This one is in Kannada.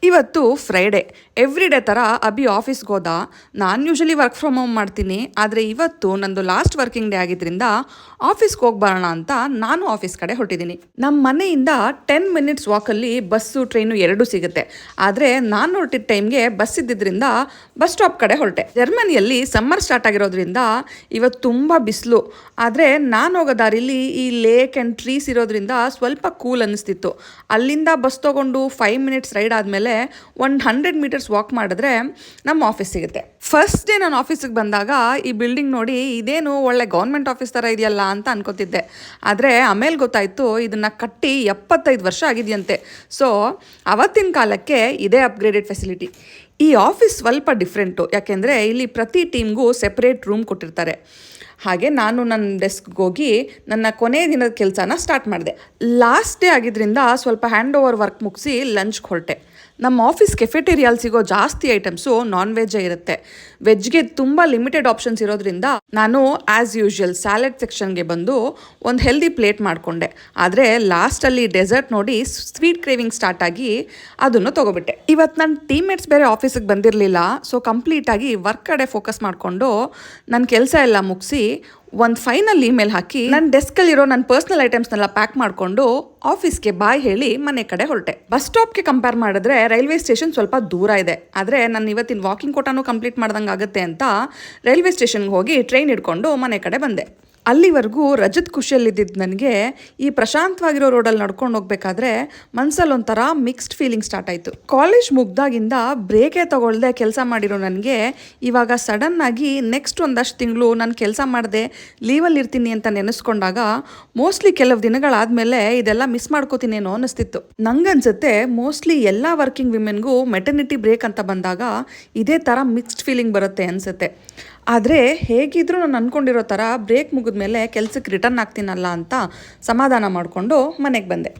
ಇವತ್ತು ಫ್ರೈಡೇ. ಎವ್ರಿ ಡೇ ಥರ ಅಭಿ ಆಫೀಸ್ಗೆ ಹೋದ. ನಾನು ಯೂಶಲಿ ವರ್ಕ್ ಫ್ರಮ್ ಹೋಮ್ ಮಾಡ್ತೀನಿ, ಆದರೆ ಇವತ್ತು ನಂದು ಲಾಸ್ಟ್ ವರ್ಕಿಂಗ್ ಡೇ ಆಗಿದ್ದರಿಂದ ಆಫೀಸ್ಗೆ ಹೋಗಿ ಬರೋಣ ಅಂತ ನಾನು ಆಫೀಸ್ ಕಡೆ ಹೊರಟಿದ್ದೀನಿ. ನಮ್ಮ ಮನೆಯಿಂದ 10 ಮಿನಿಟ್ಸ್ ವಾಕಲ್ಲಿ ಬಸ್ಸು ಟ್ರೈನು ಎರಡೂ ಸಿಗುತ್ತೆ. ಆದರೆ ನಾನು ಹೊರಟಿದ್ದ ಟೈಮ್ಗೆ ಬಸ್ ಇದ್ದಿದ್ದರಿಂದ ಬಸ್ ಸ್ಟಾಪ್ ಕಡೆ ಹೊರಟೆ. ಜರ್ಮನಿಯಲ್ಲಿ ಸಮ್ಮರ್ ಸ್ಟಾರ್ಟ್ ಆಗಿರೋದ್ರಿಂದ ಇವತ್ತು ತುಂಬ ಬಿಸಿಲು. ಆದರೆ ನಾನು ಹೋಗೋ ದಾರಿಲಿ ಈ ಲೇಕ್ ಆ್ಯಂಡ್ ಟ್ರೀಸ್ ಇರೋದ್ರಿಂದ ಸ್ವಲ್ಪ ಕೂಲ್ ಅನ್ನಿಸ್ತಿತ್ತು. ಅಲ್ಲಿಂದ ಬಸ್ ತೊಗೊಂಡು 5 ಮಿನಿಟ್ಸ್ ರೈಡ್ ಆದಮೇಲೆ ಒಂದು 100 ಮೀಟರ್ಸ್ ವಾಕ್ ಮಾಡಿದ್ರೆ ನಮ್ಮ ಆಫೀಸ್ ಸಿಗುತ್ತೆ. ಫಸ್ಟ್ ಡೇ ನಾನು ಆಫೀಸಿಗೆ ಬಂದಾಗ ಈ ಬಿಲ್ಡಿಂಗ್ ನೋಡಿ ಇದೇನು ಒಳ್ಳೆ ಗೌರ್ಮೆಂಟ್ ಆಫೀಸ್ ಥರ ಇದೆಯಲ್ಲ ಅಂತ ಅನ್ಕೋತಿದ್ದೆ. ಆದರೆ ಆಮೇಲೆ ಗೊತ್ತಾಯಿತು ಇದನ್ನು ಕಟ್ಟಿ 75 ವರ್ಷ ಆಗಿದೆಯಂತೆ. ಸೊ ಅವತ್ತಿನ ಕಾಲಕ್ಕೆ ಇದೇ ಅಪ್ಗ್ರೇಡೆಡ್ ಫೆಸಿಲಿಟಿ. ಈ ಆಫೀಸ್ ಸ್ವಲ್ಪ ಡಿಫ್ರೆಂಟು, ಯಾಕೆಂದರೆ ಇಲ್ಲಿ ಪ್ರತಿ ಟೀಮ್ಗೂ ಸೆಪ್ರೇಟ್ ರೂಮ್ ಕೊಟ್ಟಿರ್ತಾರೆ. ಹಾಗೆ ನಾನು ನನ್ನ ಡೆಸ್ಕ್ಗೆ ಹೋಗಿ ನನ್ನ ಕೊನೆಯ ದಿನದ ಕೆಲಸನ ಸ್ಟಾರ್ಟ್ ಮಾಡಿದೆ. ಲಾಸ್ಟ್ ಡೇ ಆಗಿದ್ದರಿಂದ ಸ್ವಲ್ಪ ಹ್ಯಾಂಡ್ ಓವರ್ ವರ್ಕ್ ಮುಗಿಸಿ ಲಂಚ್ಗೆ ಹೊರಟೆ. ನಮ್ಮ ಆಫೀಸ್ ಕೆಫೆಟೇರಿಯಲ್ಲಿ ಸಿಗೋ ಜಾಸ್ತಿ ಐಟಮ್ಸು ನಾನ್ ವೆಜ್ಜೇ ಇರುತ್ತೆ. ವೆಜ್ಗೆ ತುಂಬ ಲಿಮಿಟೆಡ್ ಆಪ್ಷನ್ಸ್ ಇರೋದ್ರಿಂದ ನಾನು ಆ್ಯಸ್ ಯೂಶ್ವಲ್ ಸ್ಯಾಲೆಡ್ ಸೆಕ್ಷನ್ಗೆ ಬಂದು ಒಂದು ಹೆಲ್ದಿ ಪ್ಲೇಟ್ ಮಾಡಿಕೊಂಡೆ. ಆದರೆ ಲಾಸ್ಟಲ್ಲಿ ಡೆಸರ್ಟ್ ನೋಡಿ ಸ್ವೀಟ್ ಕ್ರೇವಿಂಗ್ ಸ್ಟಾರ್ಟ್ ಆಗಿ ಅದನ್ನು ತೊಗೊಬಿಟ್ಟೆ. ಇವತ್ತು ನನ್ನ ಟೀಮ್ಮೇಟ್ಸ್ ಬೇರೆ ಆಫೀಸಿಗೆ ಬಂದಿರಲಿಲ್ಲ. ಸೊ ಕಂಪ್ಲೀಟಾಗಿ ವರ್ಕ್ ಕಡೆ ಫೋಕಸ್ ಮಾಡಿಕೊಂಡು ನನ್ನ ಕೆಲಸ ಎಲ್ಲ ಮುಗಿಸಿ ಒಂದು ಫೈನಲ್ ಇಮೇಲ್ ಹಾಕಿ ನನ್ನ ಡೆಸ್ಕಲ್ಲಿರೋ ನನ್ನ ಪರ್ಸ್ನಲ್ ಐಟಮ್ಸ್ನೆಲ್ಲ ಪ್ಯಾಕ್ ಮಾಡಿಕೊಂಡು ಆಫೀಸ್ಗೆ ಬಾಯ್ ಹೇಳಿ ಮನೆ ಕಡೆ ಹೊರಟೆ. ಬಸ್ ಸ್ಟಾಪ್ಗೆ ಕಂಪೇರ್ ಮಾಡಿದ್ರೆ ರೈಲ್ವೆ ಸ್ಟೇಷನ್ ಸ್ವಲ್ಪ ದೂರ ಇದೆ. ಆದರೆ ನಾನು ಇವತ್ತಿನ ವಾಕಿಂಗ್ ಕೋಟಾನು ಕಂಪ್ಲೀಟ್ ಮಾಡ್ದಂಗೆ ಆಗುತ್ತೆ ಅಂತ ರೈಲ್ವೆ ಸ್ಟೇಷನ್ಗೆ ಹೋಗಿ ಟ್ರೈನ್ ಹಿಡ್ಕೊಂಡು ಮನೆ ಕಡೆ ಬಂದೆ. ಅಲ್ಲಿವರೆಗೂ ರಜತ್ ಖುಷಿಯಲ್ಲಿದ್ದಿದ್ದು ನನಗೆ ಈ ಪ್ರಶಾಂತವಾಗಿರೋ ರೋಡಲ್ಲಿ ನಡ್ಕೊಂಡು ಹೋಗ್ಬೇಕಾದ್ರೆ ಮನಸ್ಸಲ್ಲಿ ಒಂಥರ ಮಿಕ್ಸ್ಡ್ ಫೀಲಿಂಗ್ ಸ್ಟಾರ್ಟ್ ಆಯಿತು. ಕಾಲೇಜ್ ಮುಗ್ದಾಗಿಂದ ಬ್ರೇಕೇ ತಗೊಳ್ದೆ ಕೆಲಸ ಮಾಡಿರೋ ನನಗೆ ಇವಾಗ ಸಡನ್ನಾಗಿ ನೆಕ್ಸ್ಟ್ ಒಂದಷ್ಟು ತಿಂಗಳು ನಾನು ಕೆಲಸ ಮಾಡಿದೆ ಲೀವಲ್ಲಿ ಇರ್ತೀನಿ ಅಂತ ನೆನೆಸ್ಕೊಂಡಾಗ ಮೋಸ್ಟ್ಲಿ ಕೆಲವು ದಿನಗಳಾದಮೇಲೆ ಇದೆಲ್ಲ ಮಿಸ್ ಮಾಡ್ಕೋತೀನೇನೋ ಅನ್ನಿಸ್ತಿತ್ತು. ನಂಗನ್ಸುತ್ತೆ ಮೋಸ್ಟ್ಲಿ ಎಲ್ಲ ವರ್ಕಿಂಗ್ ವಿಮೆನ್ಗೂ ಮೆಟರ್ನಿಟಿ ಬ್ರೇಕ್ ಅಂತ ಬಂದಾಗ ಇದೇ ಥರ ಮಿಕ್ಸ್ಡ್ ಫೀಲಿಂಗ್ ಬರುತ್ತೆ ಅನಿಸುತ್ತೆ. ಆದರೆ ಹೇಗಿದ್ರೂ ನಾನು ಅಂದ್ಕೊಂಡಿರೋ ಥರ ಬ್ರೇಕ್ ಮುಗಿದ್ಮೇಲೆ ಕೆಲಸಕ್ಕೆ ರಿಟರ್ನ್ ಆಗ್ತೀನಲ್ಲ ಅಂತ ಸಮಾಧಾನ ಮಾಡಿಕೊಂಡು ಮನೆಗೆ ಬಂದೆ.